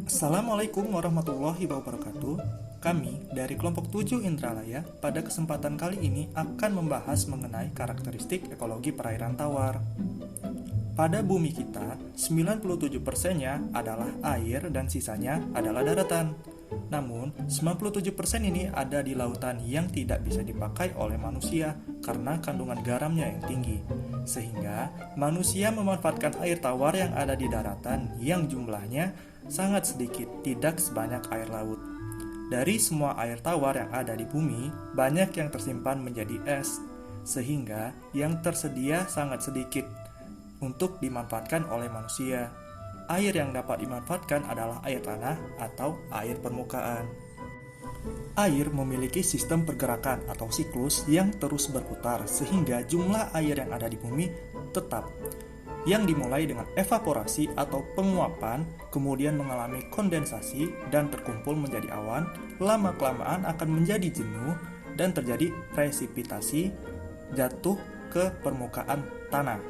Assalamualaikum warahmatullahi wabarakatuh. Kami dari kelompok 7 Indralaya pada kesempatan kali ini akan membahas mengenai karakteristik ekologi perairan tawar. Pada bumi kita, 97%-nya adalah air dan sisanya adalah daratan. Namun, 97% ini ada di lautan yang tidak bisa dipakai oleh manusia karena kandungan garamnya yang tinggi. Sehingga, manusia memanfaatkan air tawar yang ada di daratan yang jumlahnya sangat sedikit, tidak sebanyak air laut. Dari semua air tawar yang ada di bumi, banyak yang tersimpan menjadi es, sehingga yang tersedia sangat sedikit untuk dimanfaatkan oleh manusia. Air yang dapat dimanfaatkan adalah air tanah atau air permukaan. Air memiliki sistem pergerakan atau siklus yang terus berputar sehingga jumlah air yang ada di bumi tetap, yang dimulai dengan evaporasi atau penguapan, kemudian mengalami kondensasi dan terkumpul menjadi awan, lama-kelamaan akan menjadi jenuh dan terjadi presipitasi, jatuh ke permukaan tanah.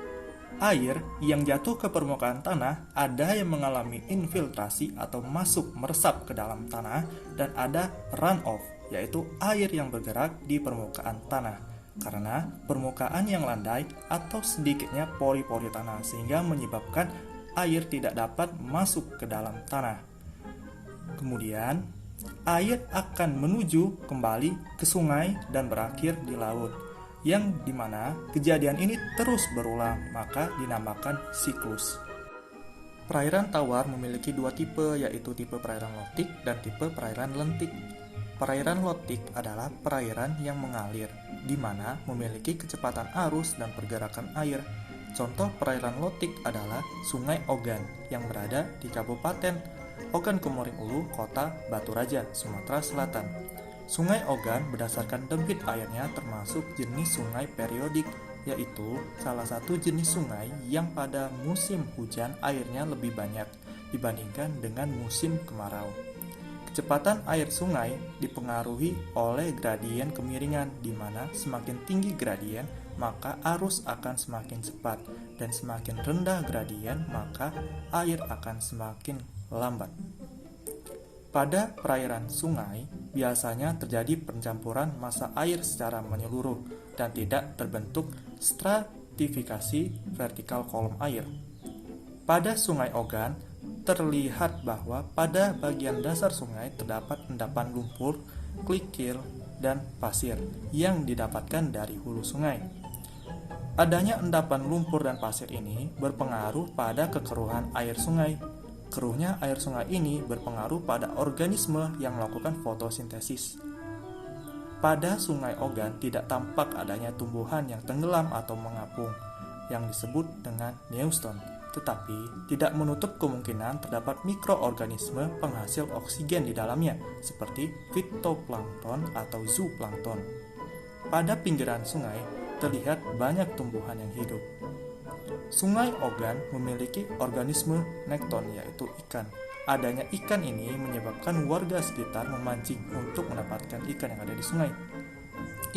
Air yang jatuh ke permukaan tanah ada yang mengalami infiltrasi atau masuk meresap ke dalam tanah, dan ada runoff, yaitu air yang bergerak di permukaan tanah karena permukaan yang landai atau sedikitnya pori-pori tanah sehingga menyebabkan air tidak dapat masuk ke dalam tanah. Kemudian, air akan menuju kembali ke sungai dan berakhir di laut, yang dimana kejadian ini terus berulang, maka dinamakan siklus. Perairan tawar memiliki dua tipe, yaitu tipe perairan lotik dan tipe perairan lentik. Perairan lotik adalah perairan yang mengalir, di mana memiliki kecepatan arus dan pergerakan air. Contoh perairan lotik adalah Sungai Ogan yang berada di Kabupaten Ogan Komering Ulu, Kota Batu Raja, Sumatera Selatan. Sungai Ogan berdasarkan debit airnya termasuk jenis sungai periodik, yaitu salah satu jenis sungai yang pada musim hujan airnya lebih banyak dibandingkan dengan musim kemarau. Kecepatan air sungai dipengaruhi oleh gradien kemiringan, di mana semakin tinggi gradien maka arus akan semakin cepat, dan semakin rendah gradien maka air akan semakin lambat. Pada perairan sungai, biasanya terjadi pencampuran massa air secara menyeluruh dan tidak terbentuk stratifikasi vertikal kolom air. Pada Sungai Ogan, terlihat bahwa pada bagian dasar sungai terdapat endapan lumpur, kerikil, dan pasir yang didapatkan dari hulu sungai. Adanya endapan lumpur dan pasir ini berpengaruh pada kekeruhan air sungai. Keruhnya air sungai ini berpengaruh pada organisme yang melakukan fotosintesis. Pada Sungai Ogan tidak tampak adanya tumbuhan yang tenggelam atau mengapung, yang disebut dengan neuston, tetapi tidak menutup kemungkinan terdapat mikroorganisme penghasil oksigen di dalamnya, seperti fitoplankton atau zooplankton. Pada pinggiran sungai terlihat banyak tumbuhan yang hidup. Sungai Ogan memiliki organisme nekton, yaitu ikan. Adanya ikan ini menyebabkan warga sekitar memancing untuk mendapatkan ikan yang ada di sungai.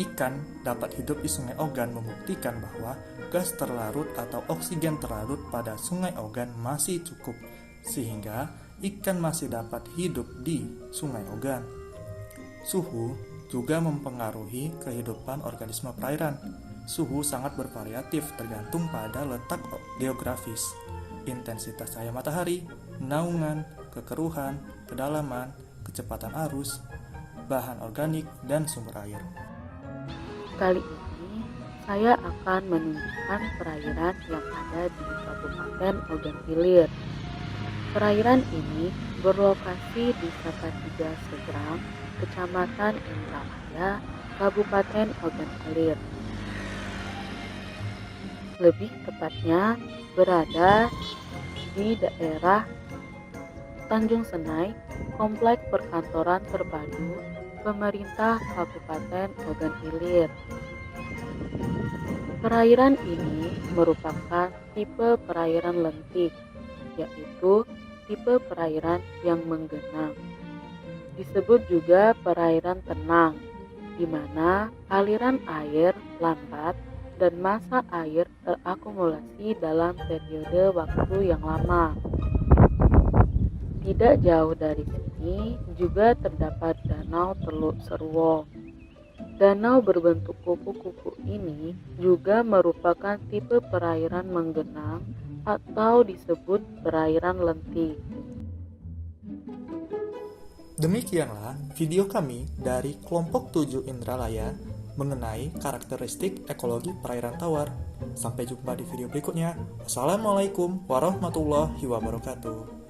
Ikan dapat hidup di Sungai Ogan membuktikan bahwa gas terlarut atau oksigen terlarut pada Sungai Ogan masih cukup, sehingga ikan masih dapat hidup di Sungai Ogan. Suhu juga mempengaruhi kehidupan organisme perairan. Suhu sangat bervariatif tergantung pada letak geografis, intensitas cahaya matahari, naungan, kekeruhan, kedalaman, kecepatan arus, bahan organik, dan sumber air. Kali ini saya akan menunjukkan perairan yang ada di Kabupaten Ogan Ilir. Perairan ini berlokasi di Salatiga Seberang, Kecamatan Indralaya, Kabupaten Ogan Ilir. Lebih tepatnya berada di daerah Tanjung Senai, Komplek Perkantoran Terpadu Pemerintah Kabupaten Ogan Ilir. Perairan ini merupakan tipe perairan lentik, yaitu tipe perairan yang menggenang. Disebut juga perairan tenang, di mana aliran air lambat dan massa air terakumulasi dalam periode waktu yang lama. Tidak jauh dari sini juga terdapat Danau Teluk Serwo. Danau berbentuk kupu-kupu ini juga merupakan tipe perairan menggenang atau disebut perairan lentik. Demikianlah video kami dari kelompok 7 Indralaya mengenai karakteristik ekologi perairan tawar. Sampai jumpa di video berikutnya. Wassalamualaikum warahmatullahi wabarakatuh.